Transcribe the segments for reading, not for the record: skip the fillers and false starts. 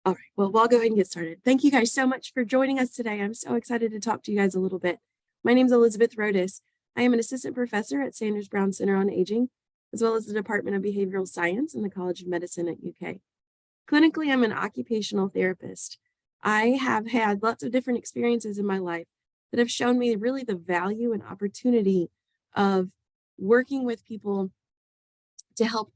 All right, well, we'll go ahead and get started. Thank you guys so much for joining us today. I'm so excited to talk to you guys a little bit. My name is Elizabeth Rhodus. I am an assistant professor at Sanders Brown Center on Aging, as well as the Department of Behavioral Science in the College of Medicine at UK. Clinically, I'm an occupational therapist. I have had lots of different experiences in my life that have shown me really the value and opportunity of working with people to help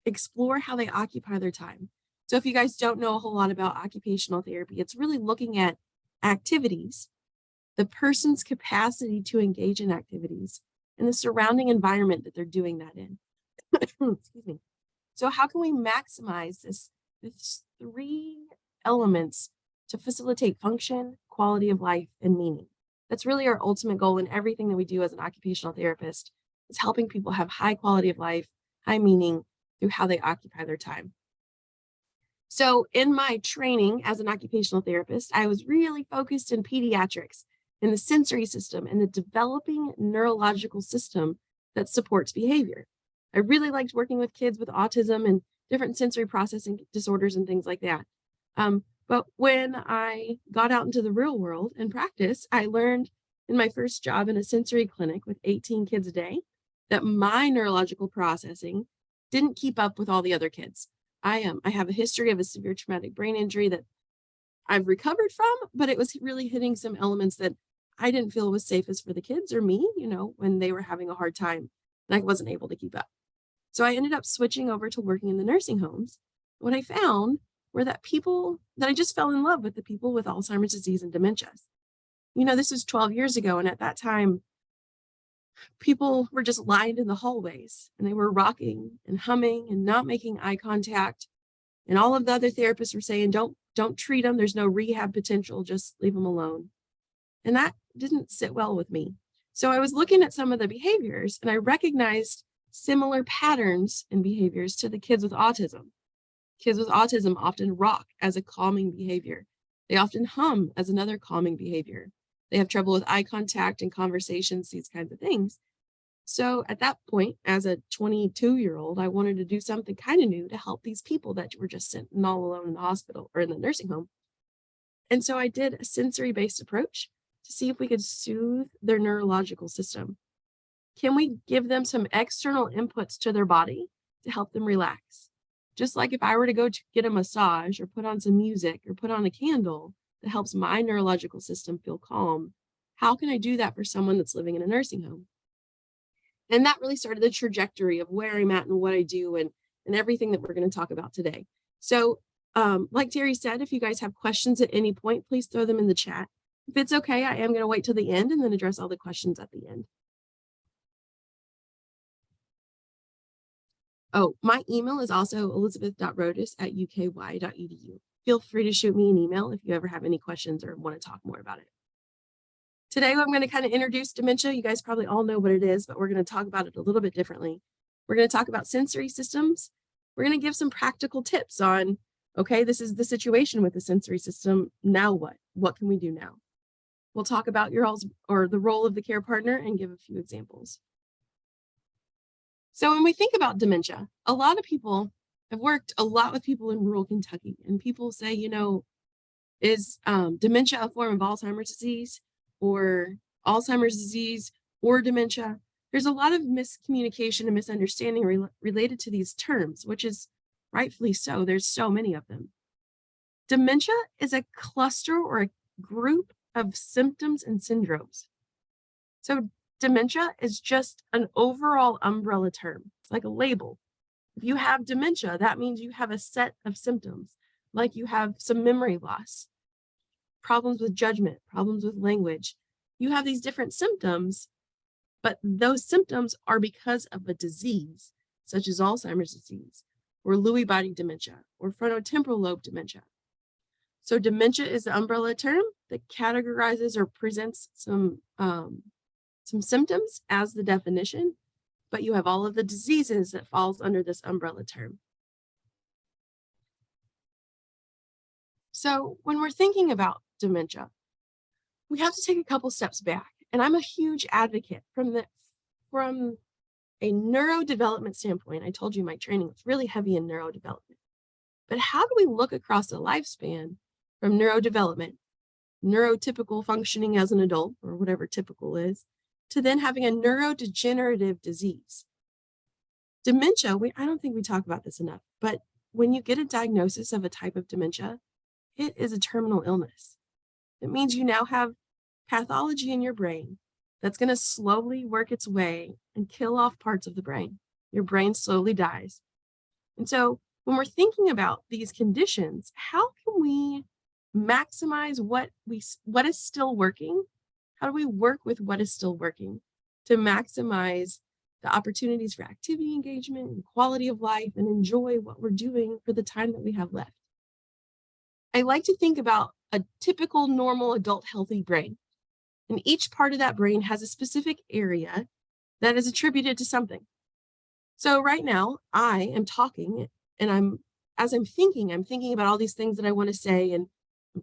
explore how they occupy their time. So if you guys don't know a whole lot about occupational therapy, it's really looking at activities, the person's capacity to engage in activities, and the surrounding environment that they're doing that in. Excuse me. So how can we maximize this three elements to facilitate function, quality of life, and meaning? That's really our ultimate goal in everything that we do as an occupational therapist, is helping people have high quality of life, high meaning through how they occupy their time. So in my training as an occupational therapist, I was really focused in pediatrics, in the sensory system, and the developing neurological system that supports behavior. I really liked working with kids with autism and different sensory processing disorders and things like that. But when I got out into the real world and practice, I learned in my first job in a sensory clinic with 18 kids a day that my neurological processing didn't keep up with all the other kids. I have a history of a severe traumatic brain injury that I've recovered from, but it was really hitting some elements that I didn't feel was safest for the kids or me, when they were having a hard time and I wasn't able to keep up. So I ended up switching over to working in the nursing homes. What I found were that I just fell in love with the people with Alzheimer's disease and dementia. This was 12 years ago, and at that time, people were just lined in the hallways and they were rocking and humming and not making eye contact. And all of the other therapists were saying, don't treat them. There's no rehab potential. Just leave them alone. And that didn't sit well with me. So I was looking at some of the behaviors and I recognized similar patterns and behaviors to the kids with autism. Kids with autism often rock as a calming behavior. They often hum as another calming behavior. They have trouble with eye contact and conversations, these kinds of things. So at that point, as a 22-year-old, I wanted to do something kind of new to help these people that were just sitting all alone in the hospital or in the nursing home. And so I did a sensory-based approach to see if we could soothe their neurological system. Can we give them some external inputs to their body to help them relax? Just like if I were to go to get a massage or put on some music or put on a candle that helps my neurological system feel calm, how can I do that for someone that's living in a nursing home? And that really started the trajectory of where I'm at and what I do and everything that we're going to talk about today. So like Terry said, if you guys have questions at any point, please throw them in the chat. If it's okay, I am going to wait till the end and then address all the questions at the end. Oh, my email is also elizabeth.rhodus@uky.edu. Feel free to shoot me an email if you ever have any questions or want to talk more about it. Today, I'm going to kind of introduce dementia. You guys probably all know what it is, but we're going to talk about it a little bit differently. We're going to talk about sensory systems. We're going to give some practical tips on, okay, this is the situation with the sensory system. Now what? What can we do now? We'll talk about the role of the care partner and give a few examples. So when we think about dementia, a lot of people have worked a lot with people in rural Kentucky, and people say, is dementia a form of Alzheimer's disease or Alzheimer's disease or dementia? There's a lot of miscommunication and misunderstanding related to these terms, which is rightfully so. There's so many of them. Dementia is a cluster or a group of symptoms and syndromes. So dementia is just an overall umbrella term. It's like a label. If you have dementia, that means you have a set of symptoms, like you have some memory loss, problems with judgment, problems with language. You have these different symptoms, but those symptoms are because of a disease, such as Alzheimer's disease, or Lewy body dementia, or frontotemporal lobe dementia. So dementia is the umbrella term that categorizes or presents some symptoms as the definition, but you have all of the diseases that falls under this umbrella term. So when we're thinking about dementia, we have to take a couple steps back. And I'm a huge advocate from a neurodevelopment standpoint. I told you my training was really heavy in neurodevelopment. But how do we look across the lifespan from neurodevelopment, neurotypical functioning as an adult, or whatever typical is, to then having a neurodegenerative disease? Dementia, I don't think we talk about this enough, but when you get a diagnosis of a type of dementia, it is a terminal illness. It means you now have pathology in your brain that's going to slowly work its way and kill off parts of the brain. Your brain slowly dies. And so when we're thinking about these conditions, how can we maximize what is still working? How do we work with what is still working to maximize the opportunities for activity engagement and quality of life and enjoy what we're doing for the time that we have left? I like to think about a typical normal adult healthy brain. And each part of that brain has a specific area that is attributed to something. So right now I am talking and as I'm thinking about all these things that I want to say and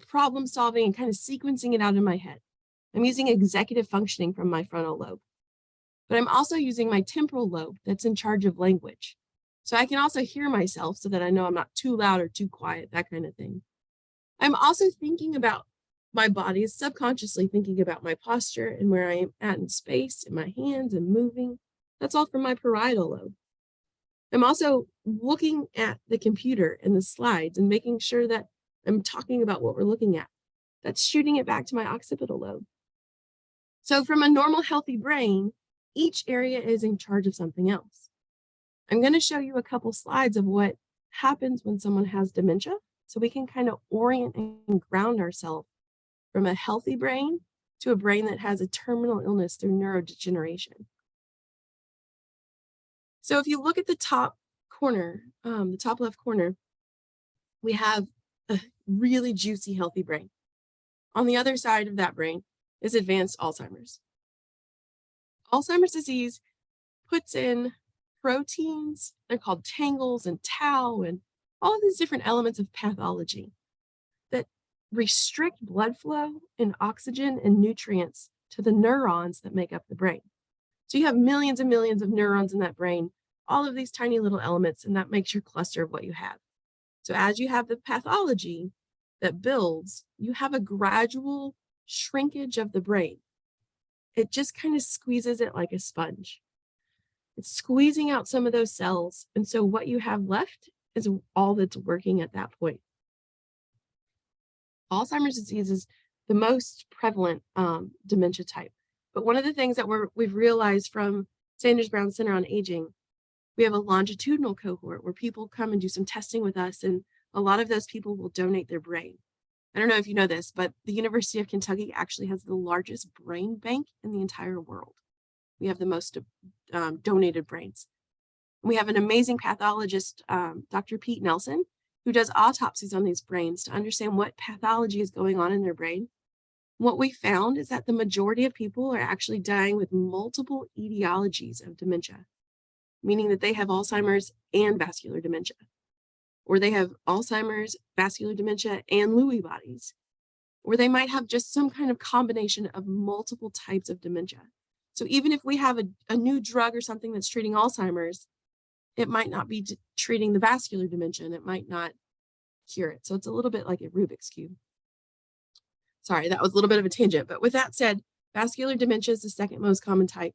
problem solving and kind of sequencing it out in my head. I'm using executive functioning from my frontal lobe. But I'm also using my temporal lobe that's in charge of language. So I can also hear myself so that I know I'm not too loud or too quiet, that kind of thing. I'm also thinking about my body, subconsciously thinking about my posture and where I am at in space, in my hands and moving. That's all from my parietal lobe. I'm also looking at the computer and the slides and making sure that I'm talking about what we're looking at. That's shooting it back to my occipital lobe. So from a normal healthy brain, each area is in charge of something else. I'm going to show you a couple slides of what happens when someone has dementia, so we can kind of orient and ground ourselves from a healthy brain to a brain that has a terminal illness through neurodegeneration. So if you look at the top corner, the top left corner, we have a really juicy, healthy brain. On the other side of that brain is advanced Alzheimer's. Alzheimer's disease puts in proteins, they're called tangles and tau and all of these different elements of pathology that restrict blood flow and oxygen and nutrients to the neurons that make up the brain. So you have millions and millions of neurons in that brain, all of these tiny little elements, and that makes your cluster of what you have. So as you have the pathology that builds, you have a gradual shrinkage of the brain. It just kind of squeezes it like a sponge. It's squeezing out some of those cells. And so what you have left is all that's working at that point. Alzheimer's disease is the most prevalent dementia type. But one of the things that we've realized from Sanders Brown Center on Aging, we have a longitudinal cohort where people come and do some testing with us, and a lot of those people will donate their brain. I don't know if you know this, but the University of Kentucky actually has the largest brain bank in the entire world. We have the most donated brains. We have an amazing pathologist, Dr. Pete Nelson, who does autopsies on these brains to understand what pathology is going on in their brain. What we found is that the majority of people are actually dying with multiple etiologies of dementia, meaning that they have Alzheimer's and vascular dementia, or they have Alzheimer's, vascular dementia, and Lewy bodies, or they might have just some kind of combination of multiple types of dementia. So even if we have a new drug or something that's treating Alzheimer's, it might not be treating the vascular dementia, and it might not cure it. So it's a little bit like a Rubik's Cube. Sorry, that was a little bit of a tangent, but with that said, vascular dementia is the second most common type.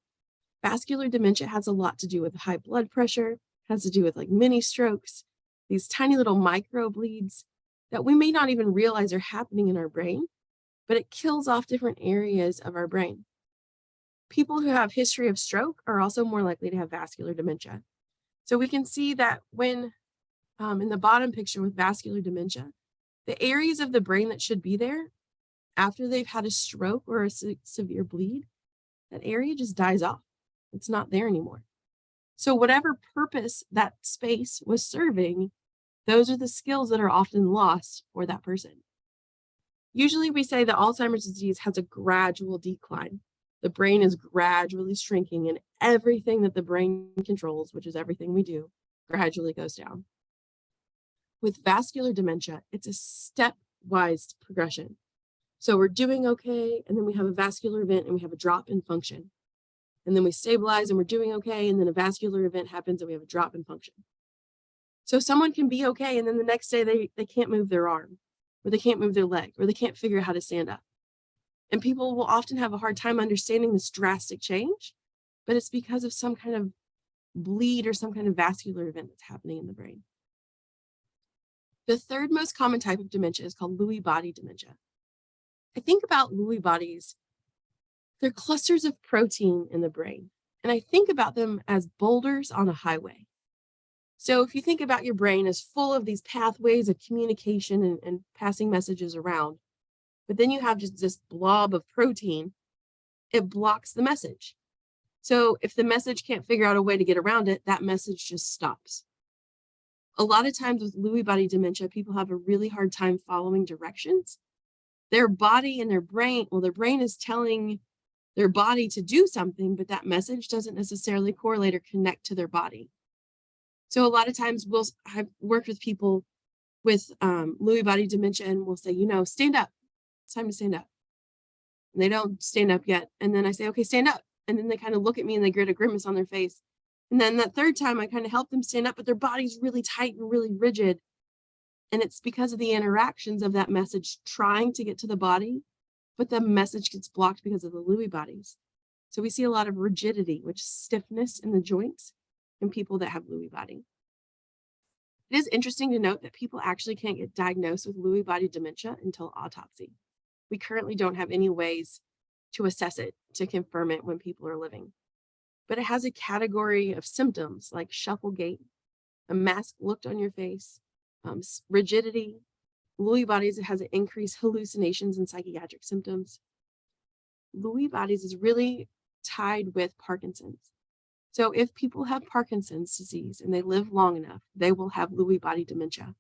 Vascular dementia has a lot to do with high blood pressure, has to do with like mini strokes, these tiny little micro bleeds that we may not even realize are happening in our brain, but it kills off different areas of our brain. People who have history of stroke are also more likely to have vascular dementia. So we can see that when in the bottom picture with vascular dementia, the areas of the brain that should be there after they've had a stroke or a severe bleed, that area just dies off. It's not there anymore. So whatever purpose that space was serving, those are the skills that are often lost for that person. Usually we say that Alzheimer's disease has a gradual decline. The brain is gradually shrinking, and everything that the brain controls, which is everything we do, gradually goes down. With vascular dementia, it's a stepwise progression. So we're doing okay, and then we have a vascular event and we have a drop in function. And then we stabilize and we're doing okay, and then a vascular event happens and we have a drop in function. So someone can be okay, and then the next day they can't move their arm, or they can't move their leg, or they can't figure out how to stand up. And people will often have a hard time understanding this drastic change, but it's because of some kind of bleed or some kind of vascular event that's happening in the brain. The third most common type of dementia is called Lewy body dementia. I think about Lewy bodies, they're clusters of protein in the brain, and I think about them as boulders on a highway. So if you think about your brain as full of these pathways of communication and passing messages around, but then you have just this blob of protein, it blocks the message. So if the message can't figure out a way to get around it, that message just stops. A lot of times with Lewy body dementia, people have a really hard time following directions. Their body and their brain is telling their body to do something, but that message doesn't necessarily correlate or connect to their body. So a lot of times I've worked with people with Lewy body dementia, and we'll say, stand up. It's time to stand up. And they don't stand up yet. And then I say, okay, stand up. And then they kind of look at me and they get a grimace on their face. And then that third time I kind of help them stand up, but their body's really tight and really rigid. And it's because of the interactions of that message trying to get to the body, but the message gets blocked because of the Lewy bodies. So we see a lot of rigidity, which is stiffness in the joints in people that have Lewy body. It is interesting to note that people actually can't get diagnosed with Lewy body dementia until autopsy. We currently don't have any ways to assess it, to confirm it when people are living. But it has a category of symptoms like shuffle gait, a mask looked on your face, rigidity. Lewy bodies, it has an increased hallucinations and psychiatric symptoms. Lewy bodies is really tied with Parkinson's. So if people have Parkinson's disease and they live long enough, they will have Lewy body dementia.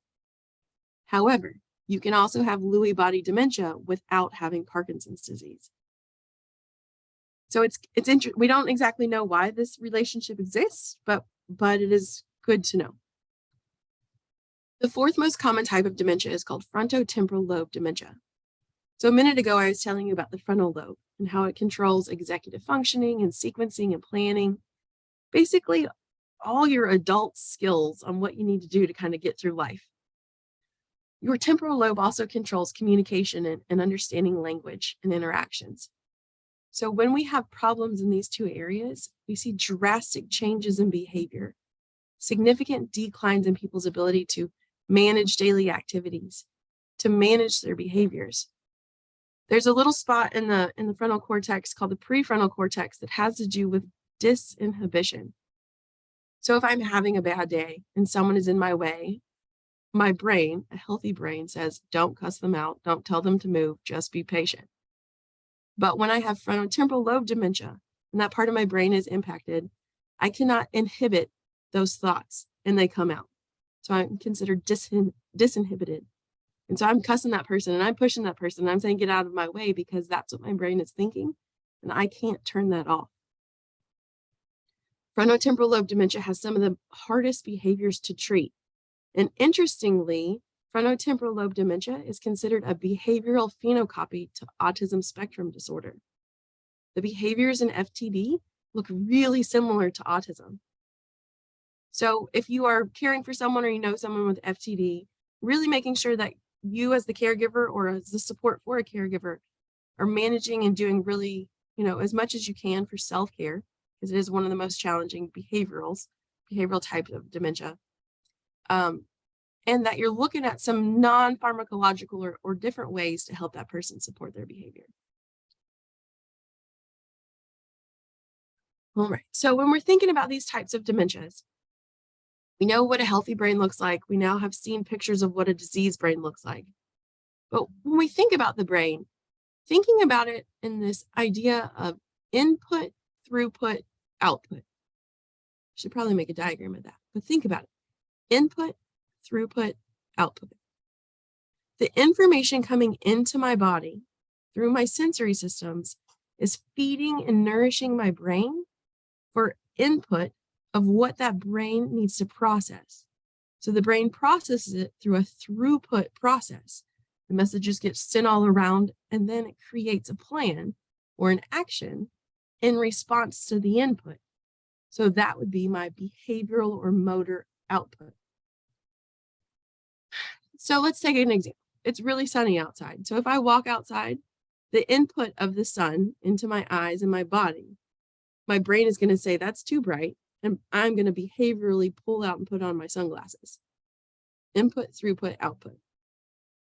However, you can also have Lewy body dementia without having Parkinson's disease. So it's interesting. We don't exactly know why this relationship exists, but it is good to know. The fourth most common type of dementia is called frontotemporal lobe dementia. So a minute ago, I was telling you about the frontal lobe and how it controls executive functioning and sequencing and planning. Basically, all your adult skills on what you need to do to kind of get through life. Your temporal lobe also controls communication and understanding language and interactions. So when we have problems in these two areas, we see drastic changes in behavior, significant declines in people's ability to manage daily activities, to manage their behaviors. There's a little spot in the frontal cortex called the prefrontal cortex that has to do with disinhibition. So if I'm having a bad day and someone is in my way, my brain, a healthy brain, says, don't cuss them out, don't tell them to move, just be patient. But when I have frontotemporal lobe dementia and that part of my brain is impacted, I cannot inhibit those thoughts and they come out. So I'm considered disinhibited. And so I'm cussing that person and I'm pushing that person and I'm saying, get out of my way, because that's what my brain is thinking. And I can't turn that off. Frontotemporal lobe dementia has some of the hardest behaviors to treat. And interestingly, frontotemporal lobe dementia is considered a behavioral phenocopy to autism spectrum disorder. The behaviors in FTD look really similar to autism. So if you are caring for someone or you know someone with FTD, really making sure that you as the caregiver or as the support for a caregiver are managing and doing really, as much as you can for self-care, because it is one of the most challenging behavioral types of dementia. And that you're looking at some non-pharmacological or different ways to help that person support their behavior. All right, so when we're thinking about these types of dementias, we know what a healthy brain looks like. We now have seen pictures of what a diseased brain looks like. But when we think about the brain, thinking about it in this idea of input, throughput, output. Should probably make a diagram of that, but think about it. Input, throughput, output. The information coming into my body through my sensory systems is feeding and nourishing my brain for input of what that brain needs to process. So the brain processes it through a throughput process. The messages get sent all around, and then it creates a plan or an action in response to the input. So that would be my behavioral or motor output. So let's take an example. It's really sunny outside. So if I walk outside, the input of the sun into my eyes and my body, my brain is going to say that's too bright, and I'm going to behaviorally pull out and put on my sunglasses. Input, throughput, output.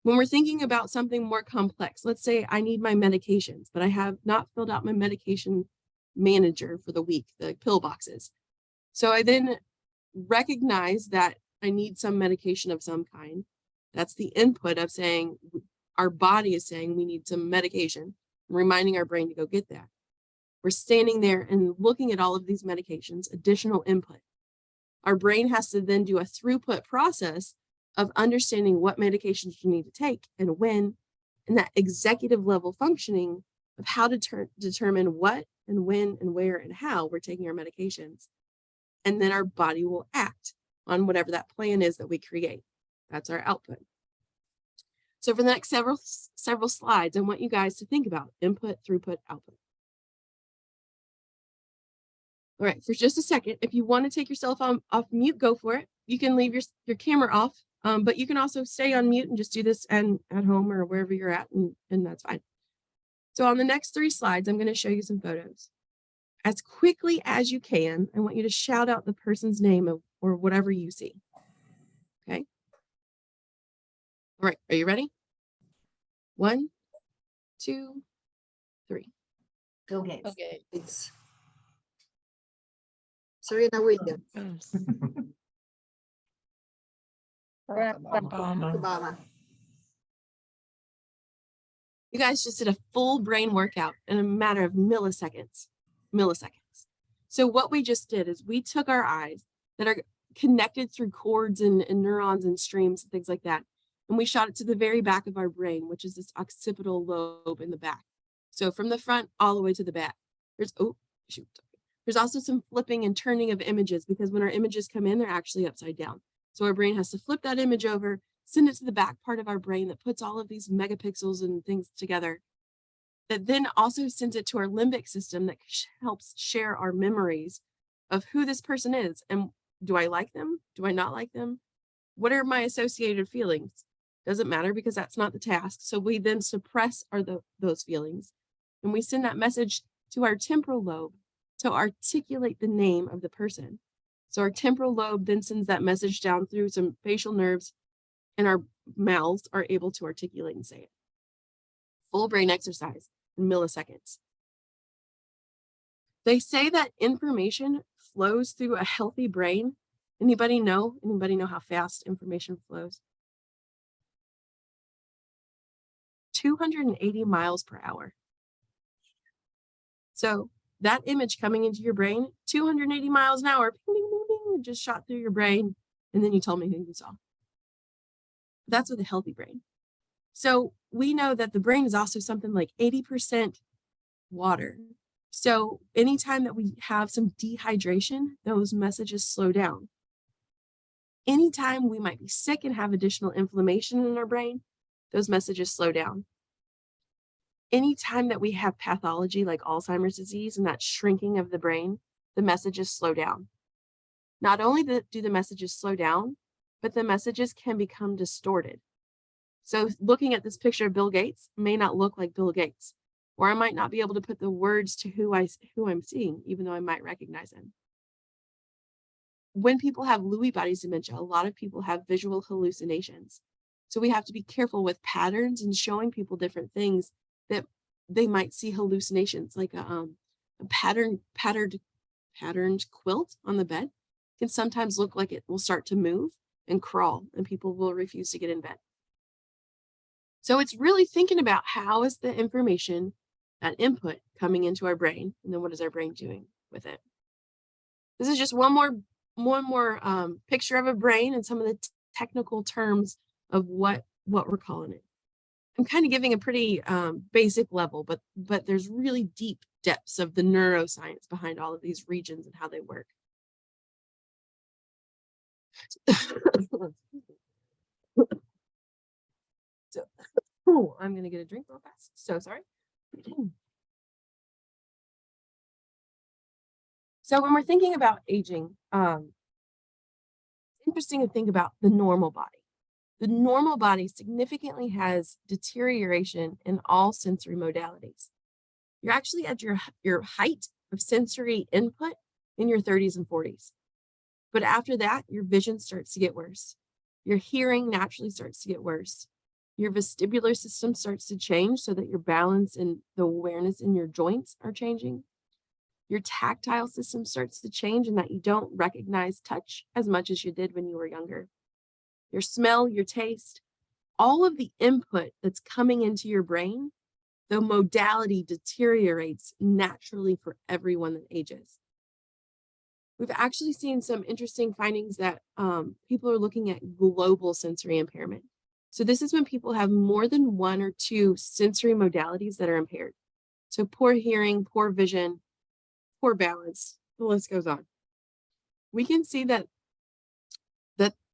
When we're thinking about something more complex, let's say I need my medications, but I have not filled out my medication manager for the week, the pill boxes. So I then recognize that I need some medication of some kind. That's the input of saying our body is saying we need some medication, reminding our brain to go get that. We're standing there and looking at all of these medications, additional input. Our brain has to then do a throughput process of understanding what medications you need to take and when, and that executive level functioning of how to determine what and when and where and how we're taking our medications. And then our body will act on whatever that plan is that we create. That's our output. So for the next several slides, I want you guys to think about input, throughput, output. All right, for just a second, if you want to take yourself off mute, go for it. You can leave your camera off, but you can also stay on mute and just do this and at home or wherever you're at, and that's fine. So on the next 3 slides, I'm going to show you some photos. As quickly as you can, I want you to shout out the person's name or whatever you see. Okay. All right, are you ready? 1, 2, 3. Bill Gates. Okay. It's Serena Williams. Obama. You guys just did a full brain workout in a matter of milliseconds. So what we just did is we took our eyes that are connected through cords and neurons and streams and things like that, and we shot it to the very back of our brain, which is this occipital lobe in the back. So from the front all the way to the back. There's also some flipping and turning of images, because when our images come in, they're actually upside down. So our brain has to flip that image over, send it to the back part of our brain that puts all of these megapixels and things together, that then also sends it to our limbic system that helps share our memories of who this person is. And do I like them? Do I not like them? What are my associated feelings? Doesn't matter, because that's not the task. So we then suppress those feelings, and we send that message to our temporal lobe to articulate the name of the person. So our temporal lobe then sends that message down through some facial nerves, and our mouths are able to articulate and say it. Full brain exercise in milliseconds. They say that information flows through a healthy brain. Anybody know how fast information flows? 280 miles per hour. So that image coming into your brain, 280 miles an hour, bing, bing, bing, bing, just shot through your brain, and then you told me who you saw. That's with a healthy brain. So we know that the brain is also something like 80% water. So anytime that we have some dehydration, those messages slow down. Anytime we might be sick and have additional inflammation in our brain, those messages slow down. Anytime that we have pathology like Alzheimer's disease and that shrinking of the brain, the messages slow down. Not only do the messages slow down, but the messages can become distorted. So looking at this picture of Bill Gates may not look like Bill Gates, or I might not be able to put the words to who I'm seeing, even though I might recognize him. When people have Lewy bodies dementia, a lot of people have visual hallucinations. So we have to be careful with patterns and showing people different things that they might see hallucinations, like a patterned quilt on the bed can sometimes look like it will start to move and crawl, and people will refuse to get in bed. So it's really thinking about how is the information, that input, coming into our brain, and then what is our brain doing with it. This is just one more picture of a brain and some of the technical terms of what we're calling it. I'm kind of giving a pretty basic level, but there's really deep depths of the neuroscience behind all of these regions and how they work. So, I'm going to get a drink real fast. So sorry. So when we're thinking about aging, it's interesting to think about the normal body. The normal body significantly has deterioration in all sensory modalities. You're actually at your height of sensory input in your 30s and 40s. But after that, your vision starts to get worse. Your hearing naturally starts to get worse. Your vestibular system starts to change so that your balance and the awareness in your joints are changing. Your tactile system starts to change in that you don't recognize touch as much as you did when you were younger. Your smell, your taste, all of the input that's coming into your brain, the modality deteriorates naturally for everyone that ages. We've actually seen some interesting findings that people are looking at global sensory impairment. So this is when people have more than one or two sensory modalities that are impaired. So poor hearing, poor vision, poor balance, the list goes on. We can see that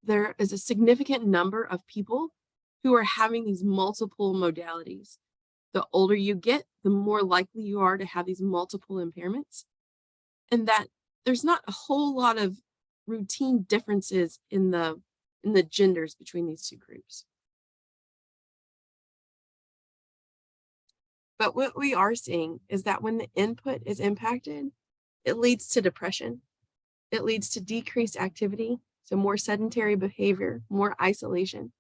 there is a significant number of people who are having these multiple modalities. The older you get, the more likely you are to have these multiple impairments, and that there's not a whole lot of routine differences in the genders between these two groups. But what we are seeing is that when the input is impacted, it leads to depression. It leads to decreased activity, so more sedentary behavior, more isolation.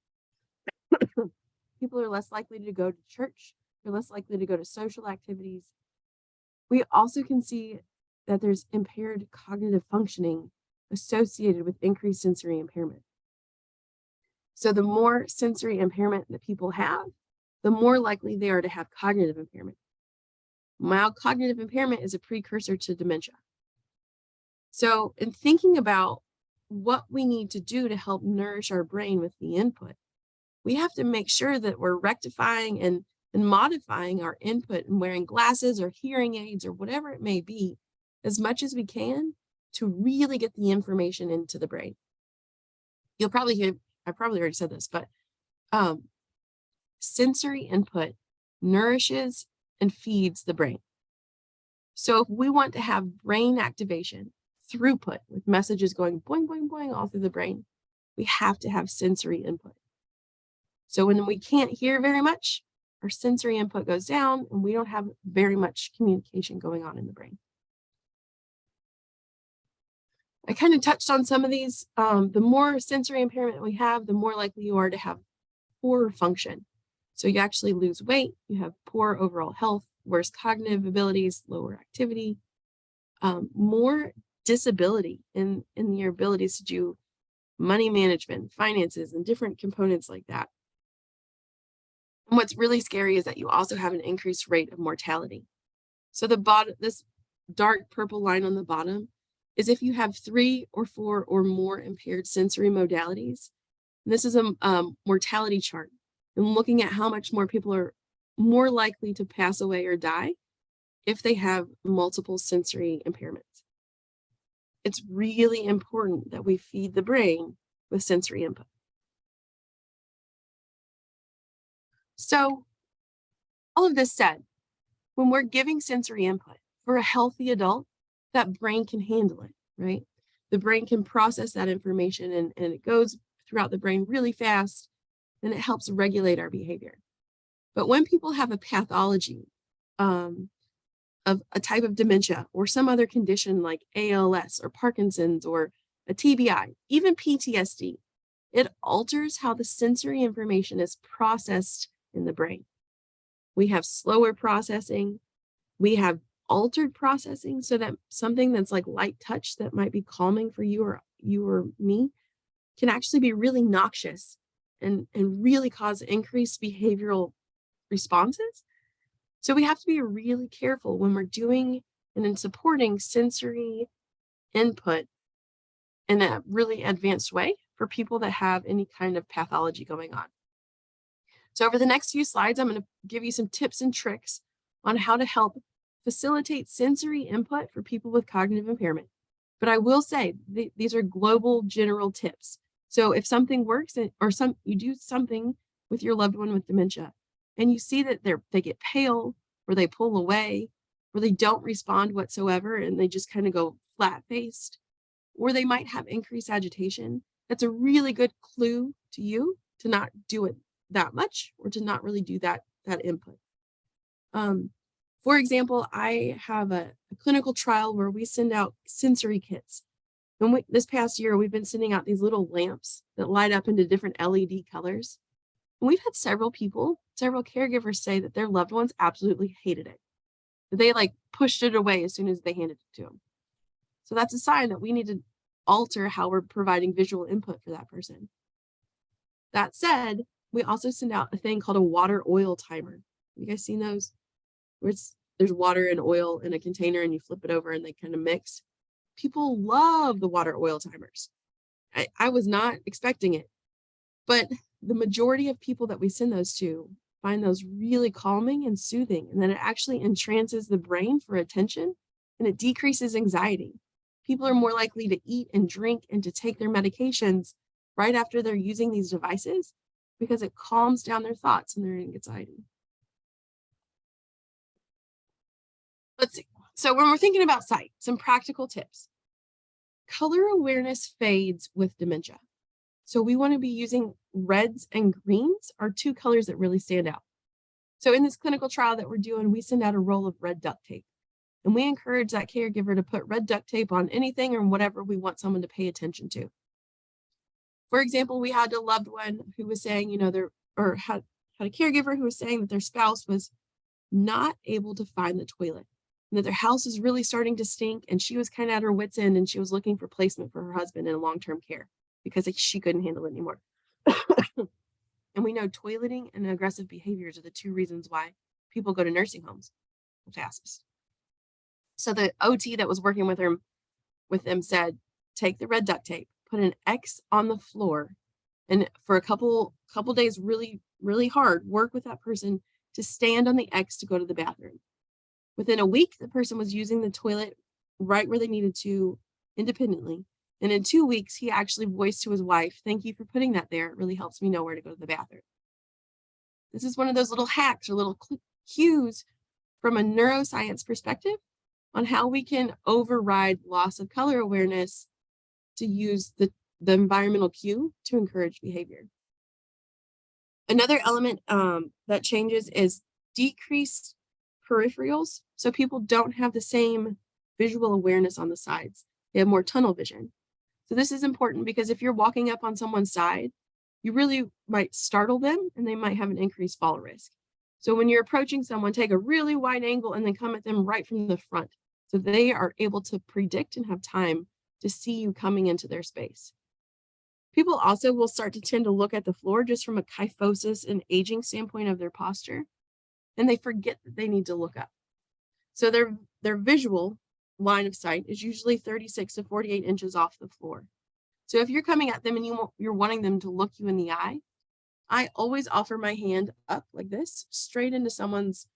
People are less likely to go to church. They're less likely to go to social activities. We also can see that there's impaired cognitive functioning associated with increased sensory impairment. So the more sensory impairment that people have, the more likely they are to have cognitive impairment. Mild cognitive impairment is a precursor to dementia. So in thinking about what we need to do to help nourish our brain with the input, we have to make sure that we're rectifying and modifying our input and wearing glasses or hearing aids or whatever it may be as much as we can to really get the information into the brain. You'll probably hear, I probably already said this, but sensory input nourishes and feeds the brain. So if we want to have brain activation, throughput with messages going boing, boing, boing all through the brain, we have to have sensory input. So when we can't hear very much, our sensory input goes down and we don't have very much communication going on in the brain. I kind of touched on some of these. The more sensory impairment we have, the more likely you are to have poor function. So you actually lose weight, you have poor overall health, worse cognitive abilities, lower activity, more disability in your abilities to do money management, finances, and different components like that. And what's really scary is that you also have an increased rate of mortality. So this dark purple line on the bottom is if you have 3 or 4 or more impaired sensory modalities. And this is a mortality chart and looking at how much more people are more likely to pass away or die if they have multiple sensory impairments. It's really important that we feed the brain with sensory input. So all of this said, when we're giving sensory input for a healthy adult, that brain can handle it, right? The brain can process that information and it goes throughout the brain really fast and it helps regulate our behavior. But when people have a pathology of a type of dementia or some other condition like ALS or Parkinson's or a TBI, even PTSD, it alters how the sensory information is processed in the brain. We have slower processing. We have altered processing so that something that's like light touch that might be calming for you or me can actually be really noxious and really cause increased behavioral responses. So we have to be really careful when we're doing and in supporting sensory input in a really advanced way for people that have any kind of pathology going on. So over the next few slides, I'm going to give you some tips and tricks on how to help facilitate sensory input for people with cognitive impairment. But I will say these are global general tips. So if something works or you do something with your loved one with dementia and you see that they get pale or they pull away or they don't respond whatsoever and they just kind of go flat-faced, or they might have increased agitation, that's a really good clue to you to not do it that much or to not really do that input. For example, I have a clinical trial where we send out sensory kits. And this past year, we've been sending out these little lamps that light up into different LED colors. And we've had several caregivers say that their loved ones absolutely hated it. They like pushed it away as soon as they handed it to them. So that's a sign that we need to alter how we're providing visual input for that person. That said, we also send out a thing called a water oil timer. You guys seen those? Where there's water and oil in a container and you flip it over and they kind of mix. People love the water oil timers. I was not expecting it, but the majority of people that we send those to find those really calming and soothing, and then it actually entrances the brain for attention and it decreases anxiety. People are more likely to eat and drink and to take their medications right after they're using these devices because it calms down their thoughts and their anxiety. Let's see. So when we're thinking about sight, some practical tips. Color awareness fades with dementia. So we want to be using reds and greens are two colors that really stand out. So in this clinical trial that we're doing, we send out a roll of red duct tape. And we encourage that caregiver to put red duct tape on anything or whatever we want someone to pay attention to. For example, we had a loved one who was saying, had a caregiver who was saying that their spouse was not able to find the toilet. And that their house is really starting to stink, and she was kind of at her wit's end, and she was looking for placement for her husband in long-term care because she couldn't handle it anymore. And we know toileting and aggressive behaviors are the two reasons why people go to nursing homes with hospice. So the OT that was working with them said, take the red duct tape, put an X on the floor, and for a couple days, really, really hard, work with that person to stand on the X to go to the bathroom. Within a week, the person was using the toilet right where they needed to independently. And in 2 weeks, he actually voiced to his wife, thank you for putting that there. It really helps me know where to go to the bathroom. This is one of those little hacks or little cues from a neuroscience perspective on how we can override loss of color awareness to use the environmental cue to encourage behavior. Another element that changes is decreased peripherals. So people don't have the same visual awareness on the sides. They have more tunnel vision. So this is important because if you're walking up on someone's side, you really might startle them and they might have an increased fall risk. So when you're approaching someone, take a really wide angle and then come at them right from the front. So they are able to predict and have time to see you coming into their space. People also will start to tend to look at the floor just from a kyphosis and aging standpoint of their posture, and they forget that they need to look up. So their visual line of sight is usually 36 to 48 inches off the floor. So if you're coming at them and you're wanting them to look you in the eye, I always offer my hand up like this, straight into someone's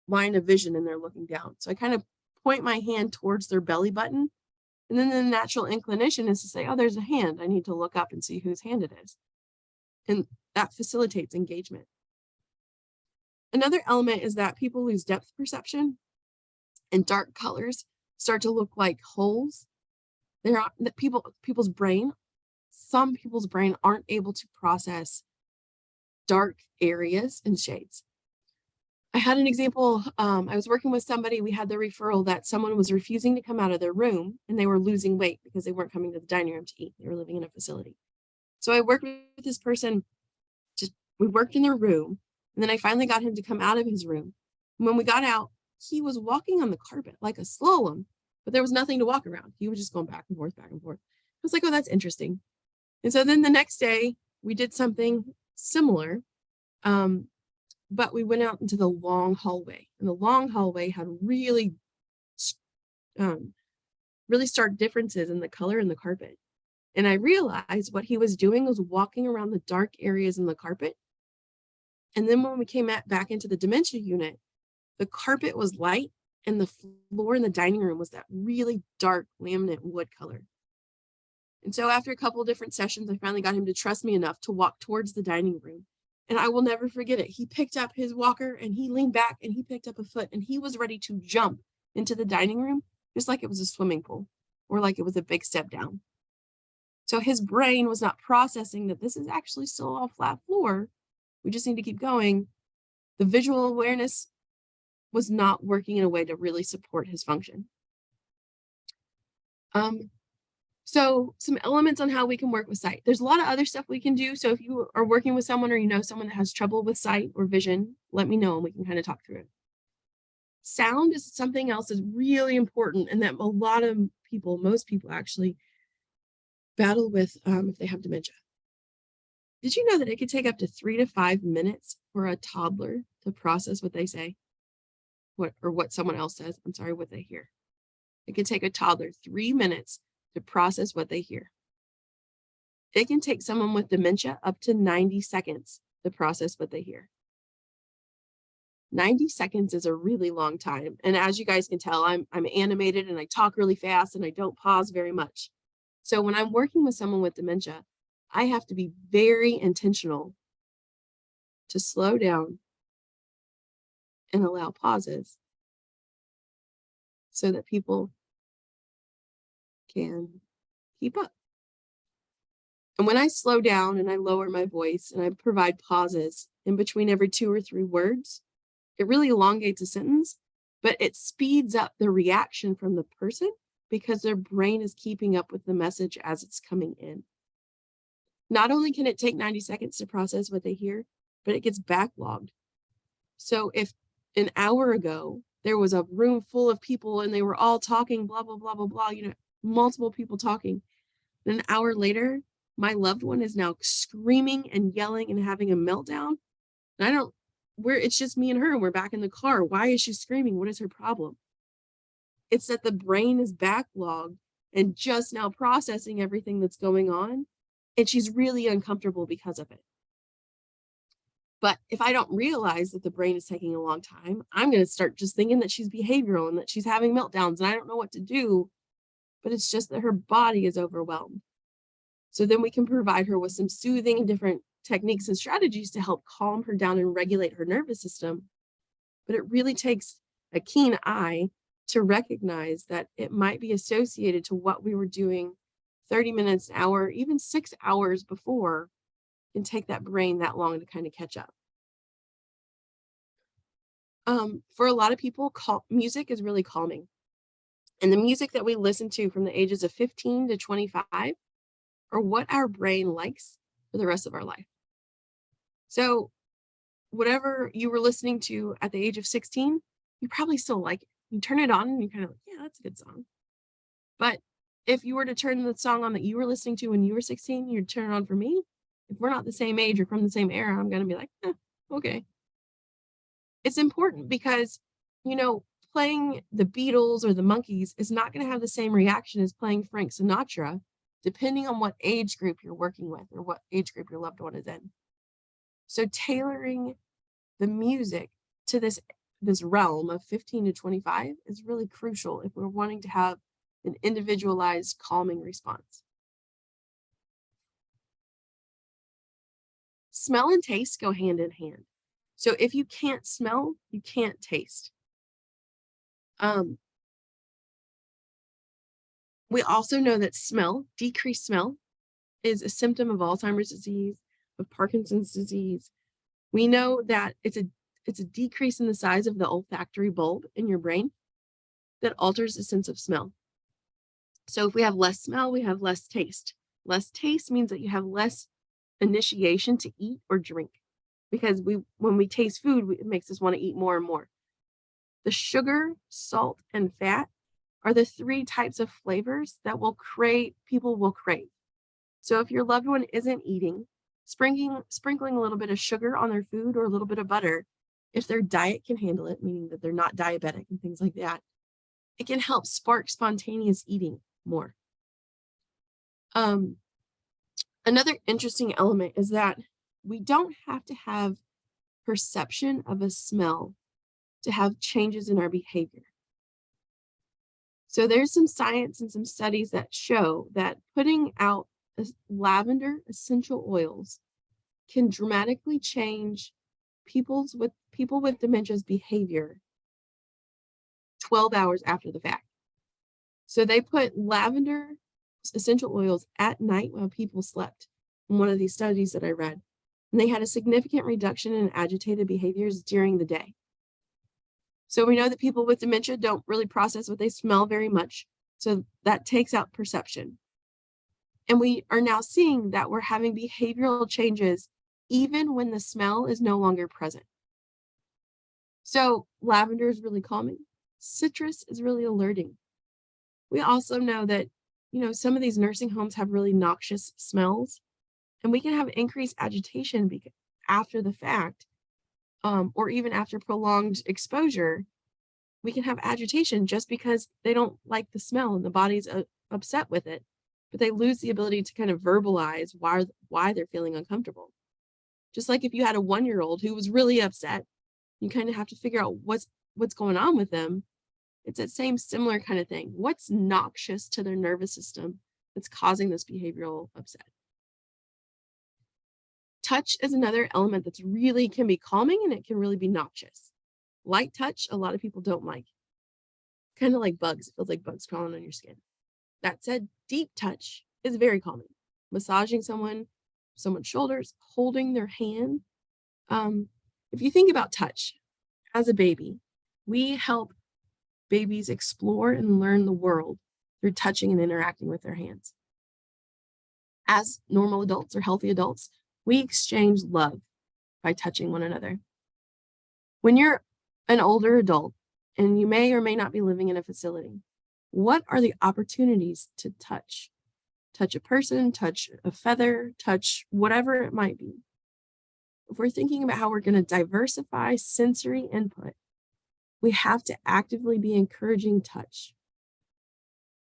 line of vision, and they're looking down. So I kind of point my hand towards their belly button. And then the natural inclination is to say, oh, there's a hand. I need to look up and see whose hand it is. And that facilitates engagement. Another element is that people lose depth perception and dark colors start to look like holes. Some people's brain aren't able to process dark areas and shades. I had an example. I was working with somebody. We had the referral that someone was refusing to come out of their room and they were losing weight because they weren't coming to the dining room to eat. They were living in a facility. So I worked with this person. We worked in their room, and then I finally got him to come out of his room. And when we got out, he was walking on the carpet like a slalom, but there was nothing to walk around. He was just going back and forth, back and forth. I was like, oh, that's interesting. And so then the next day we did something similar. But we went out into the long hallway, and the long hallway had really stark differences in the color and the carpet. And I realized what he was doing was walking around the dark areas in the carpet. And then when we came back into the dementia unit, the carpet was light and the floor in the dining room was that really dark laminate wood color. And so after a couple of different sessions, I finally got him to trust me enough to walk towards the dining room. And I will never forget it. He picked up his walker and he leaned back and he picked up a foot and he was ready to jump into the dining room, just like it was a swimming pool or like it was a big step down. So his brain was not processing that this is actually still a flat floor. We just need to keep going. The visual awareness was not working in a way to really support his function. So some elements on how we can work with sight. There's a lot of other stuff we can do. So if you are working with someone or you know someone that has trouble with sight or vision, let me know and we can kind of talk through it. Sound is something else that's really important and that a lot of people, most people actually battle with if they have dementia. Did you know that it could take up to 3 to 5 minutes for a toddler to process what they say? What someone else says, what they hear. It can take a toddler 3 minutes to process what they hear. It can take someone with dementia up to 90 seconds to process what they hear. 90 seconds is a really long time. And as you guys can tell, I'm animated and I talk really fast and I don't pause very much. So when I'm working with someone with dementia, I have to be very intentional to slow down and allow pauses so that people can keep up. And when I slow down and I lower my voice and I provide pauses in between every 2 or 3 words, it really elongates a sentence, but it speeds up the reaction from the person because their brain is keeping up with the message as it's coming in. Not only can it take 90 seconds to process what they hear, but it gets backlogged. So if an hour ago there was a room full of people and they were all talking, blah, blah, blah, blah, blah, multiple people talking, then an hour later, my loved one is now screaming and yelling and having a meltdown. And it's just me and her and we're back in the car. Why is she screaming? What is her problem? It's that the brain is backlogged and just now processing everything that's going on. And she's really uncomfortable because of it. But if I don't realize that the brain is taking a long time, I'm going to start just thinking that she's behavioral and that she's having meltdowns and I don't know what to do. But it's just that her body is overwhelmed. So then we can provide her with some soothing and different techniques and strategies to help calm her down and regulate her nervous system. But it really takes a keen eye to recognize that it might be associated to what we were doing 30 minutes, an hour, even 6 hours before, and take that brain that long to kind of catch up. For a lot of people, music is really calming. And the music that we listen to from the ages of 15 to 25 are what our brain likes for the rest of our life. So whatever you were listening to at the age of 16, you probably still like it. You turn it on and you're kind of like, yeah, that's a good song. But if you were to turn the song on that you were listening to when you were 16, you'd turn it on for me. If we're not the same age or from the same era, I'm going to be like, okay. It's important because, playing the Beatles or the Monkees is not going to have the same reaction as playing Frank Sinatra, depending on what age group you're working with or what age group your loved one is in. So tailoring the music to this realm of 15 to 25 is really crucial if we're wanting to have an individualized calming response. Smell and taste go hand in hand. So if you can't smell, you can't taste. We also know that decreased smell, is a symptom of Alzheimer's disease, of Parkinson's disease. We know that it's a decrease in the size of the olfactory bulb in your brain that alters the sense of smell. So if we have less smell, we have less taste. Less taste means that you have less initiation to eat or drink, because when we taste food, it makes us want to eat more and more. The sugar, salt, and fat are the 3 types of flavors that people will crave. So if your loved one isn't eating, sprinkling a little bit of sugar on their food or a little bit of butter, if their diet can handle it, meaning that they're not diabetic and things like that, it can help spark spontaneous eating more. Another interesting element is that we don't have to have perception of a smell to have changes in our behavior. So there's some science and some studies that show that putting out lavender essential oils can dramatically change people with dementia's behavior 12 hours after the fact. So they put lavender essential oils at night while people slept in one of these studies that I read. And they had a significant reduction in agitated behaviors during the day. So we know that people with dementia don't really process what they smell very much. So that takes out perception. And we are now seeing that we're having behavioral changes even when the smell is no longer present. So lavender is really calming. Citrus is really alerting. We also know that, some of these nursing homes have really noxious smells, and we can have increased agitation after the fact, or even after prolonged exposure. We can have agitation just because they don't like the smell and the body's upset with it, but they lose the ability to kind of verbalize why they're feeling uncomfortable. Just like if you had a 1-year-old who was really upset, you kind of have to figure out what's going on with them. It's that same similar kind of thing. What's noxious to their nervous system that's causing this behavioral upset? Touch is another element that's really can be calming, and it can really be noxious. Light touch, a lot of people don't like. Kind of like bugs. It feels like bugs crawling on your skin. That said, deep touch is very calming. Massaging someone's shoulders, holding their hand. If you think about touch, as a baby, we help babies explore and learn the world through touching and interacting with their hands. As normal adults or healthy adults, we exchange love by touching one another. When you're an older adult and you may or may not be living in a facility, what are the opportunities to touch? Touch a person, touch a feather, touch whatever it might be. If we're thinking about how we're going to diversify sensory input, we have to actively be encouraging touch.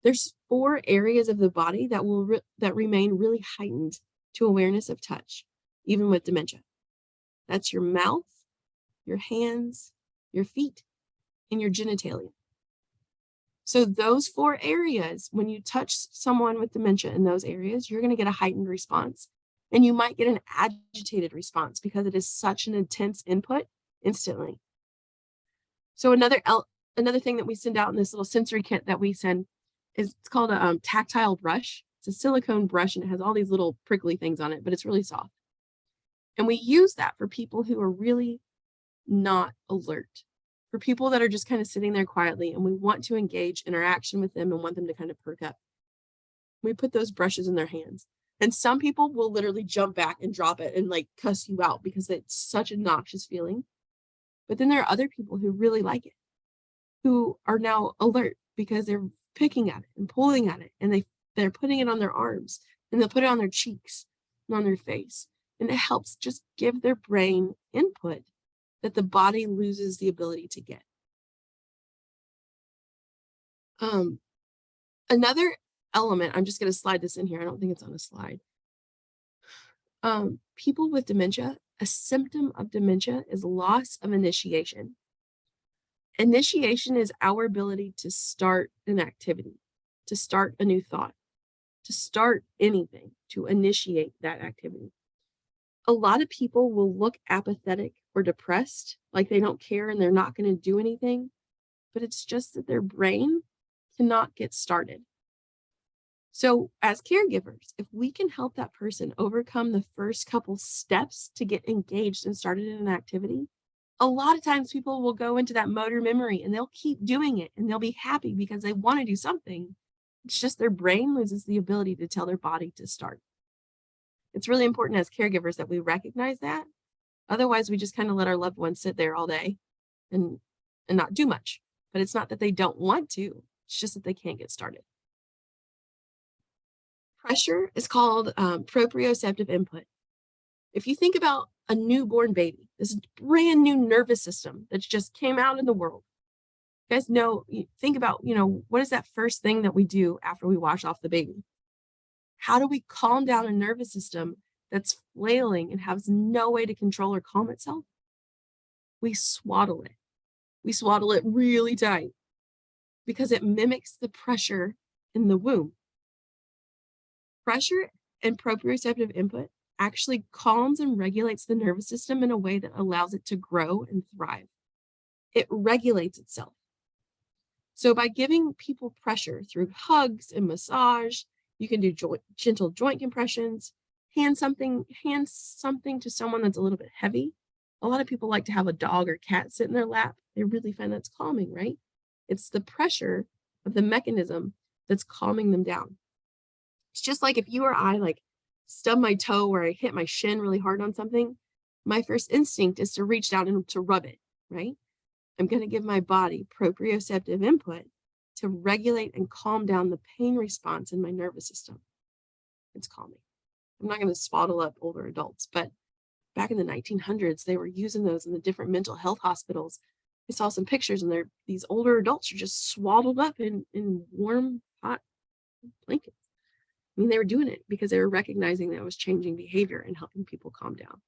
There's 4 areas of the body that remain really heightened to awareness of touch, even with dementia. That's your mouth, your hands, your feet, and your genitalia. So those 4 areas, when you touch someone with dementia in those areas, you're going to get a heightened response. And you might get an agitated response because it is such an intense input instantly. So another thing that we send out in this little sensory kit that we send is it's called a tactile brush. It's a silicone brush and it has all these little prickly things on it, but it's really soft. And we use that for people who are really not alert, for people that are just kind of sitting there quietly and we want to engage interaction with them and want them to kind of perk up. We put those brushes in their hands. And some people will literally jump back and drop it and like cuss you out because it's such a noxious feeling. But then there are other people who really like it, who are now alert because they're picking at it and pulling at it, and they're putting it on their arms, and they'll put it on their cheeks and on their face. And it helps just give their brain input that the body loses the ability to get. Another element, I'm just going to slide this in here. I don't think it's on a slide. People with dementia, a symptom of dementia is loss of initiation. Initiation is our ability to start an activity, to start a new thought, to start anything, to initiate that activity. A lot of people will look apathetic or depressed, like they don't care and they're not going to do anything, but it's just that their brain cannot get started. So as caregivers, if we can help that person overcome the first couple steps to get engaged and started in an activity, a lot of times people will go into that motor memory and they'll keep doing it and they'll be happy because they want to do something. It's just their brain loses the ability to tell their body to start. It's really important as caregivers that we recognize that. Otherwise, we just kind of let our loved ones sit there all day and not do much. But it's not that they don't want to, it's just that they can't get started. Pressure is called proprioceptive input. If you think about a newborn baby, this brand new nervous system that just came out in the world, you guys know, think about, what is that first thing that we do after we wash off the baby? How do we calm down a nervous system that's flailing and has no way to control or calm itself? We swaddle it. We swaddle it really tight because it mimics the pressure in the womb. Pressure and proprioceptive input actually calms and regulates the nervous system in a way that allows it to grow and thrive. It regulates itself. So by giving people pressure through hugs and massage You can do gentle joint compressions, hand something to someone that's a little bit heavy. A lot of people like to have a dog or cat sit in their lap. They really find that's calming, right? It's the pressure of the mechanism that's calming them down. It's just like if you or I like stub my toe or I hit my shin really hard on something, my first instinct is to reach down and to rub it, right? I'm going to give my body proprioceptive input to regulate and calm down the pain response in my nervous system. It's calming. I'm not going to swaddle up older adults, but back in the 1900s, they were using those in the different mental health hospitals. I saw some pictures and these older adults are just swaddled up in warm, hot blankets. I mean, they were doing it because they were recognizing that it was changing behavior and helping people calm down.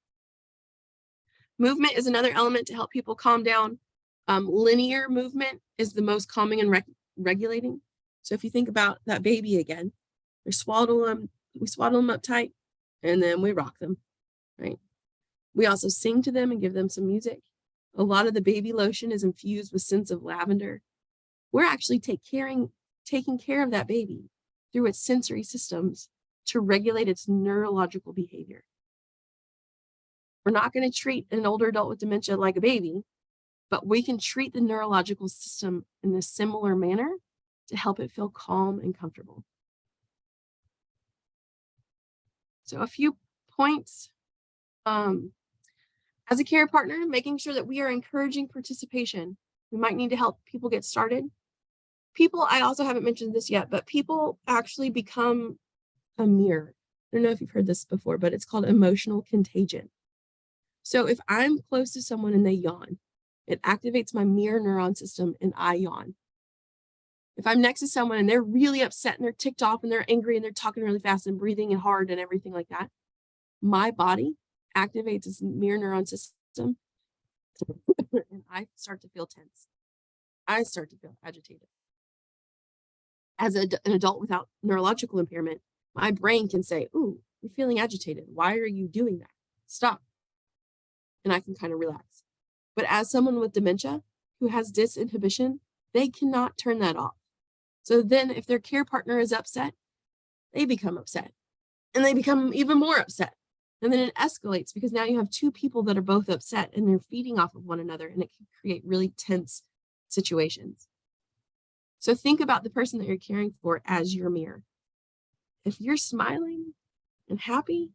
Movement is another element to help people calm down. Linear movement is the most calming and regulating. So if you think about that baby again, we swaddle them up tight, and then we rock them, right? We also sing to them and give them some music. A lot of the baby lotion is infused with scents of lavender. We're actually taking care of that baby through its sensory systems to regulate its neurological behavior. We're not going to treat an older adult with dementia like a baby, but we can treat the neurological system in a similar manner to help it feel calm and comfortable. So a few points. As a care partner, making sure that we are encouraging participation. We might need to help people get started. People, I also haven't mentioned this yet, but people actually become a mirror. I don't know if you've heard this before, but it's called emotional contagion. So if I'm close to someone and they yawn, it activates my mirror neuron system and I yawn. If I'm next to someone and they're really upset and they're ticked off and they're angry and they're talking really fast and breathing and hard and everything like that, my body activates its mirror neuron system and I start to feel tense. I start to feel agitated. As an adult without neurological impairment, my brain can say, ooh, you're feeling agitated. Why are you doing that? Stop. And I can kind of relax. But as someone with dementia who has disinhibition, they cannot turn that off. So then if their care partner is upset, they become upset and they become even more upset. And then it escalates because now you have two people that are both upset and they're feeding off of one another, and it can create really tense situations. So think about the person that you're caring for as your mirror. If you're smiling and happy,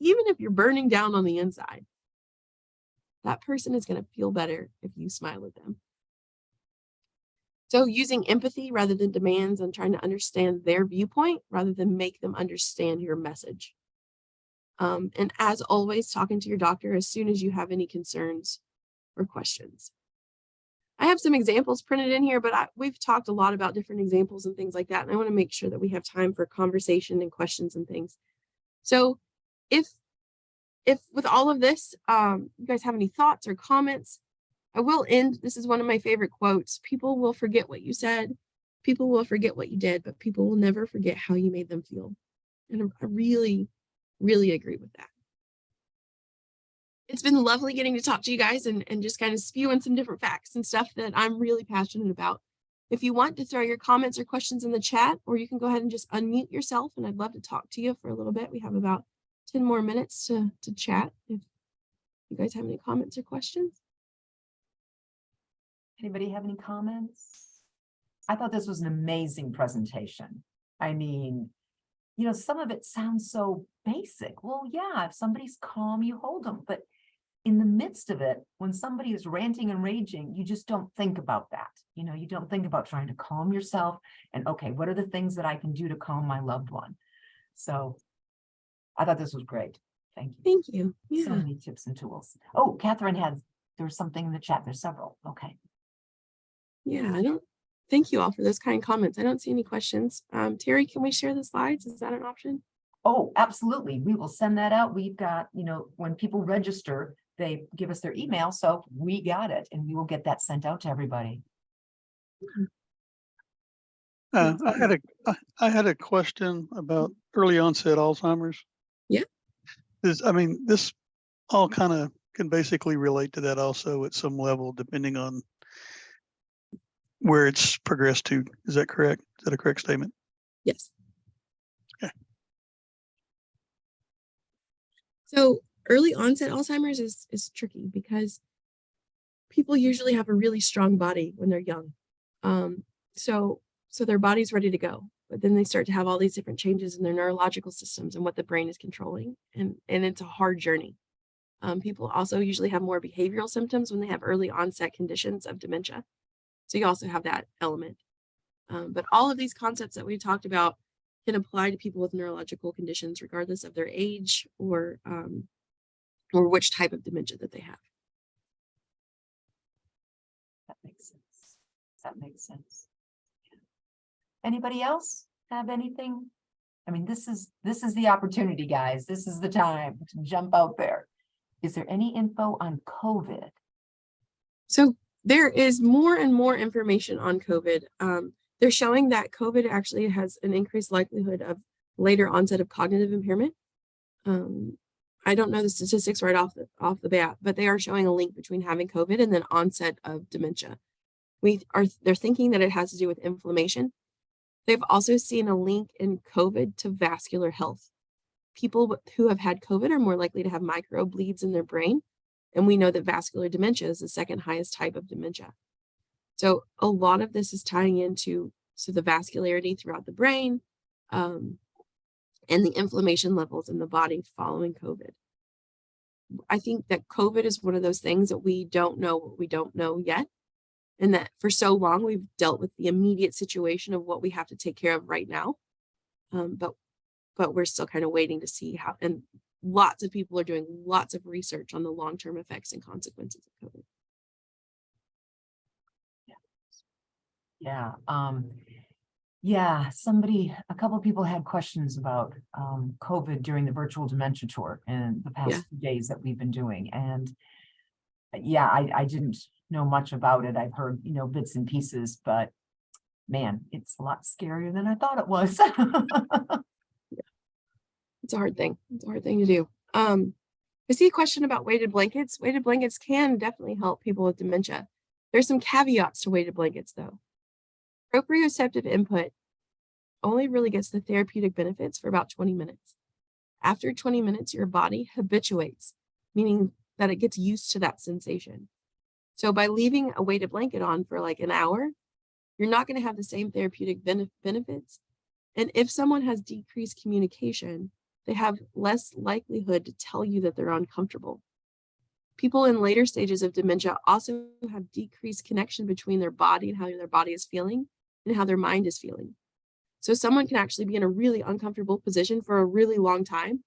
even if you're burning down on the inside, that person is going to feel better if you smile at them. So using empathy rather than demands and trying to understand their viewpoint rather than make them understand your message. And as always, talking to your doctor as soon as you have any concerns or questions. I have some examples printed in here, but we've talked a lot about different examples and things like that. And I want to make sure that we have time for conversation and questions and things. So if with all of this, you guys have any thoughts or comments, I will end. This is one of my favorite quotes. People will forget what you said. People will forget what you did, but people will never forget how you made them feel. And I really, really agree with that. It's been lovely getting to talk to you guys and just kind of spew in some different facts and stuff that I'm really passionate about. If you want to throw your comments or questions in the chat, or you can go ahead and just unmute yourself, and I'd love to talk to you for a little bit. We have about 10 more minutes to chat if you guys have any comments or questions. Anybody have any comments? I thought this was an amazing presentation. I mean, you know, some of it sounds so basic. Well, yeah, if somebody's calm, you hold them. But in the midst of it, when somebody is ranting and raging, you just don't think about that. You know, you don't think about trying to calm yourself and, okay, what are the things that I can do to calm my loved one? So I thought this was great. Thank you. Thank you. Yeah. So many tips and tools. Oh, Catherine there's something in the chat. There's several. Okay. Yeah, thank you all for those kind comments. I don't see any questions. Terry, can we share the slides? Is that an option? Oh, absolutely. We will send that out. We've got, you know, when people register, they give us their email. So we got it and we will get that sent out to everybody. I had a question about early onset Alzheimer's. Yeah. This all kind of can basically relate to that also at some level, depending on where it's progressed to. Is that correct? Is that a correct statement? Yes. Okay. So early onset Alzheimer's is tricky because people usually have a really strong body when they're young. Um, so their body's ready to go, but then they start to have all these different changes in their neurological systems and what the brain is controlling, and it's a hard journey. People also usually have more behavioral symptoms when they have early onset conditions of dementia. So you also have that element. But all of these concepts that we talked about can apply to people with neurological conditions, regardless of their age or which type of dementia that they have. That makes sense. That makes sense. Yeah. Anybody else have anything? I mean, this is the opportunity, guys. This is the time to jump out there. Is there any info on COVID? So there is more and more information on COVID. They're showing that COVID actually has an increased likelihood of later onset of cognitive impairment. I don't know the statistics right off the bat, but they are showing a link between having COVID and then onset of dementia. They're thinking that it has to do with inflammation. They've also seen a link in COVID to vascular health. People who have had COVID are more likely to have microbleeds in their brain. And we know that vascular dementia is the second highest type of dementia. So a lot of this is tying into the vascularity throughout the brain and the inflammation levels in the body following COVID. I think that COVID is one of those things that we don't know what we don't know yet. And that for so long, we've dealt with the immediate situation of what we have to take care of right now. But we're still kind of waiting to see how, and lots of people are doing lots of research on the long-term effects and consequences of COVID. Yeah. A couple of people had questions about COVID during the virtual dementia tour and the past few days that we've been doing. And I didn't know much about it. I've heard, bits and pieces, but man, it's a lot scarier than I thought it was. It's a hard thing. It's a hard thing to do. I see a question about weighted blankets. Weighted blankets can definitely help people with dementia. There's some caveats to weighted blankets, though. Proprioceptive input only really gets the therapeutic benefits for about 20 minutes. After 20 minutes, your body habituates, meaning that it gets used to that sensation. So by leaving a weighted blanket on for like an hour, you're not going to have the same therapeutic benefits. And if someone has decreased communication, they have less likelihood to tell you that they're uncomfortable. People in later stages of dementia also have decreased connection between their body and how their body is feeling and how their mind is feeling. So someone can actually be in a really uncomfortable position for a really long time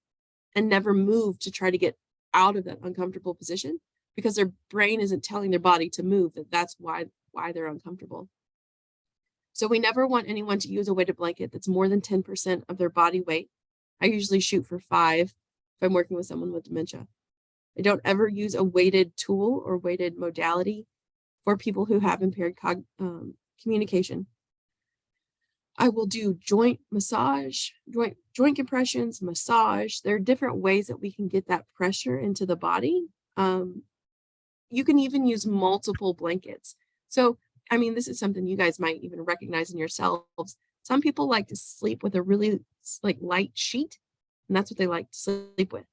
and never move to try to get out of that uncomfortable position because their brain isn't telling their body to move, that's why they're uncomfortable. So we never want anyone to use a weighted blanket that's more than 10% of their body weight. I usually shoot for 5 if I'm working with someone with dementia. I don't ever use a weighted tool or weighted modality for people who have impaired communication. I will do joint massage, joint compressions, massage. There are different ways that we can get that pressure into the body. You can even use multiple blankets. So, I mean, this is something you guys might even recognize in yourselves. Some people like to sleep with a really light sheet, and that's what they like to sleep with.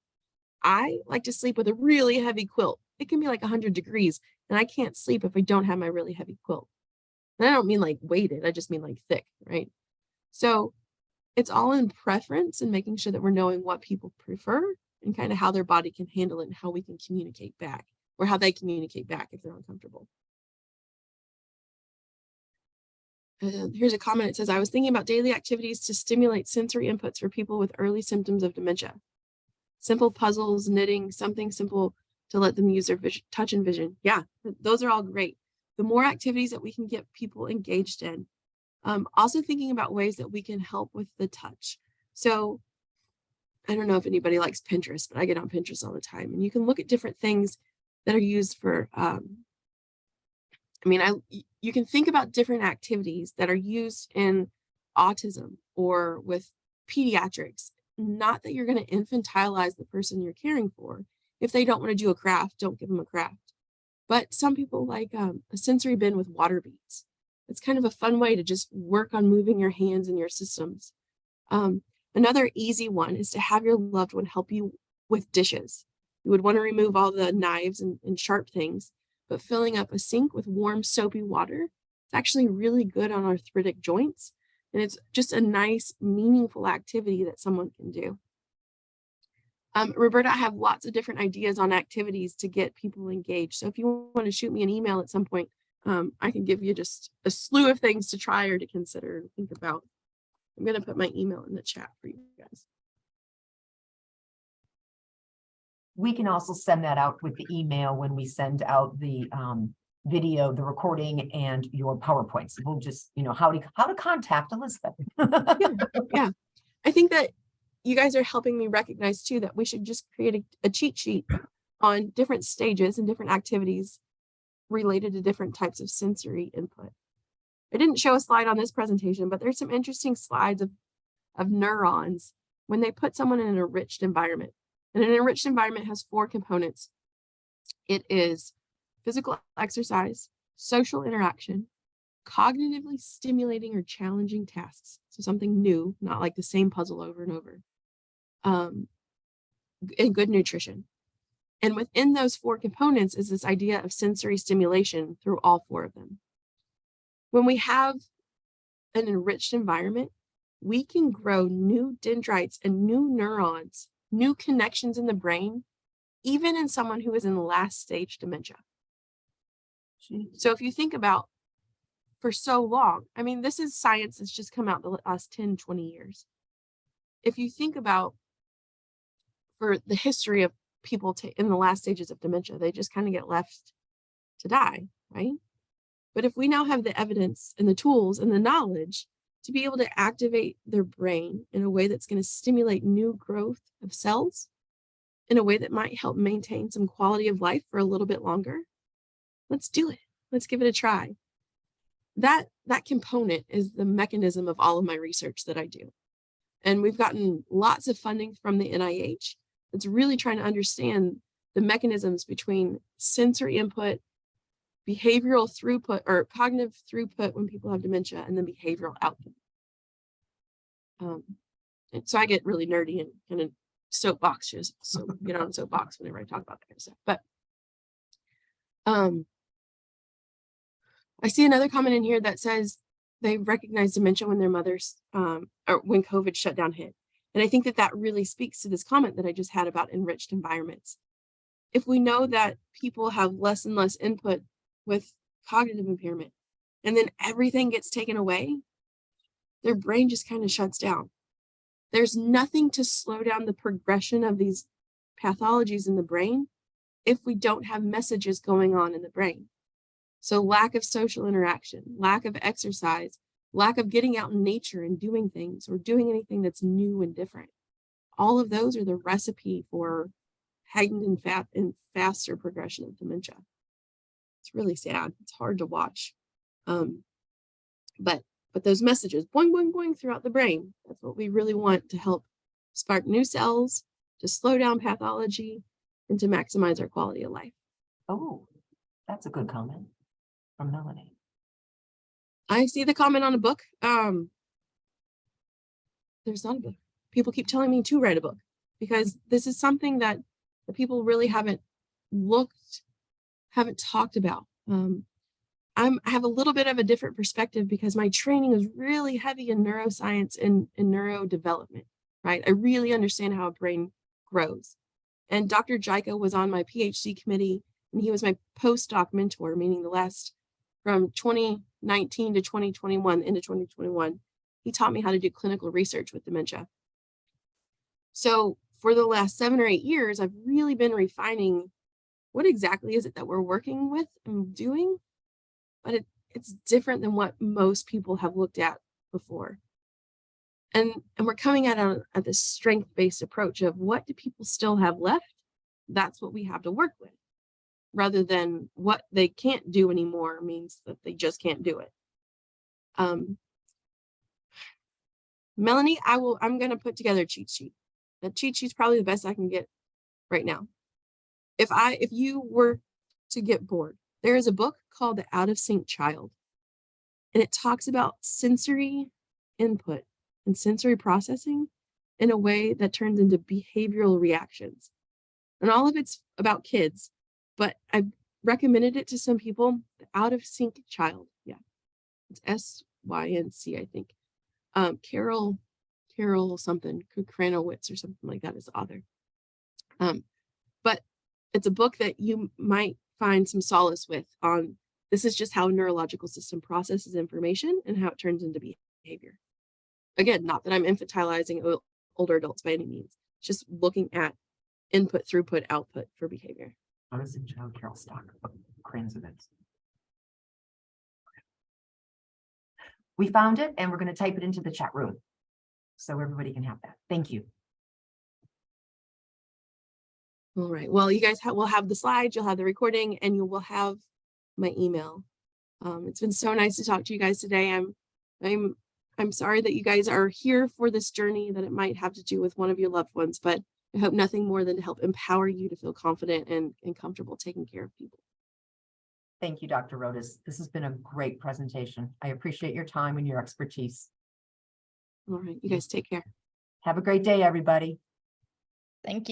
I like to sleep with a really heavy quilt. It can be like 100 degrees, and I can't sleep if I don't have my really heavy quilt. And I don't mean like weighted, I just mean like thick, right? So it's all in preference and making sure that we're knowing what people prefer and kind of how their body can handle it and how we can communicate back or how they communicate back if they're uncomfortable. Here's a comment. It says, I was thinking about daily activities to stimulate sensory inputs for people with early symptoms of dementia. Simple puzzles, knitting, something simple to let them use their touch and vision. Yeah, those are all great. The more activities that we can get people engaged in. Also thinking about ways that we can help with the touch. So I don't know if anybody likes Pinterest, but I get on Pinterest all the time. And you can look at different things that are used for, you can think about different activities that are used in autism or with pediatrics. Not that you're going to infantilize the person you're caring for. If they don't want to do a craft, don't give them a craft. But some people like a sensory bin with water beads. It's kind of a fun way to just work on moving your hands and your systems. Another easy one is to have your loved one help you with dishes. You would want to remove all the knives and sharp things, but filling up a sink with warm soapy water is actually really good on arthritic joints. And it's just a nice, meaningful activity that someone can do. Roberta, I have lots of different ideas on activities to get people engaged. So if you want to shoot me an email at some point, I can give you just a slew of things to try or to consider and think about. I'm going to put my email in the chat for you guys. We can also send that out with the email when we send out the video, the recording, and your PowerPoints. We'll just, how to contact Elizabeth. Yeah. I think that you guys are helping me recognize too that we should just create a cheat sheet on different stages and different activities related to different types of sensory input. I didn't show a slide on this presentation, but there's some interesting slides of neurons when they put someone in an enriched environment. And an enriched environment has 4 components. It is physical exercise, social interaction, cognitively stimulating or challenging tasks. So something new, not like the same puzzle over and over. And good nutrition. And within those 4 components is this idea of sensory stimulation through all 4 of them. When we have an enriched environment, we can grow new dendrites and new neurons, new connections in the brain, even in someone who is in last stage dementia. So if you think about for so long, I mean, this is science that's just come out the last 10, 20 years. If you think about for the history of people in the last stages of dementia, they just kind of get left to die, right? But if we now have the evidence and the tools and the knowledge to be able to activate their brain in a way that's going to stimulate new growth of cells in a way that might help maintain some quality of life for a little bit longer, let's do it. Let's give it a try. That component is the mechanism of all of my research that I do. And we've gotten lots of funding from the NIH that's really trying to understand the mechanisms between sensory input, behavioral throughput, or cognitive throughput when people have dementia, and then behavioral output. And so I get really nerdy and kind of soapboxes. So get on soapbox whenever I talk about that kind of stuff. But I see another comment in here that says they recognize dementia when their mothers, or when COVID shutdown hit. And I think that really speaks to this comment that I just had about enriched environments. If we know that people have less and less input with cognitive impairment, and then everything gets taken away, their brain just kind of shuts down. There's nothing to slow down the progression of these pathologies in the brain if we don't have messages going on in the brain. So lack of social interaction, lack of exercise, lack of getting out in nature and doing things or doing anything that's new and different. All of those are the recipe for heightened and faster progression of dementia. It's really sad. It's hard to watch. But those messages, boing, boing, boing, throughout the brain, that's what we really want to help spark new cells, to slow down pathology, and to maximize our quality of life. Oh, that's a good comment from Melanie. I see the comment on a book. There's not a book. People keep telling me to write a book because this is something that the people really haven't talked about. I have a little bit of a different perspective because my training is really heavy in neuroscience and neurodevelopment, right? I really understand how a brain grows. And Dr. Jaika was on my PhD committee, and he was my postdoc mentor, meaning the last from 2019 to 2021 into 2021. He taught me how to do clinical research with dementia. So for the last 7 or 8 years, I've really been refining what exactly is it that we're working with and doing, but it's different than what most people have looked at before. And we're coming at this strength-based approach of what do people still have left? That's what we have to work with, rather than what they can't do anymore means that they just can't do it. Melanie, I'm going to put together a cheat sheet. The cheat sheet's probably the best I can get right now. If you were to get bored, there is a book called The Out of Sync Child, and it talks about sensory input and sensory processing in a way that turns into behavioral reactions. and all of it's about kids, but I recommended it to some people. Out of Sync Child. Yeah. It's SYNC, I think. Carol something, Kranowitz or something like that is the author. But it's a book that you might find some solace with on this is just how a neurological system processes information and how it turns into behavior. Again, not that I'm infantilizing older adults by any means, just looking at input, throughput, output for behavior. Rhodus and Child Carol Stock, Kranowitz. We found it and we're going to type it into the chat room so everybody can have that. Thank you. All right. Well, you guys will have the slides, you'll have the recording, and you will have my email. It's been so nice to talk to you guys today. I'm sorry that you guys are here for this journey, that it might have to do with one of your loved ones, but I hope nothing more than to help empower you to feel confident and comfortable taking care of people. Thank you, Dr. Rhodus. This has been a great presentation. I appreciate your time and your expertise. All right. You guys take care. Have a great day, everybody. Thank you.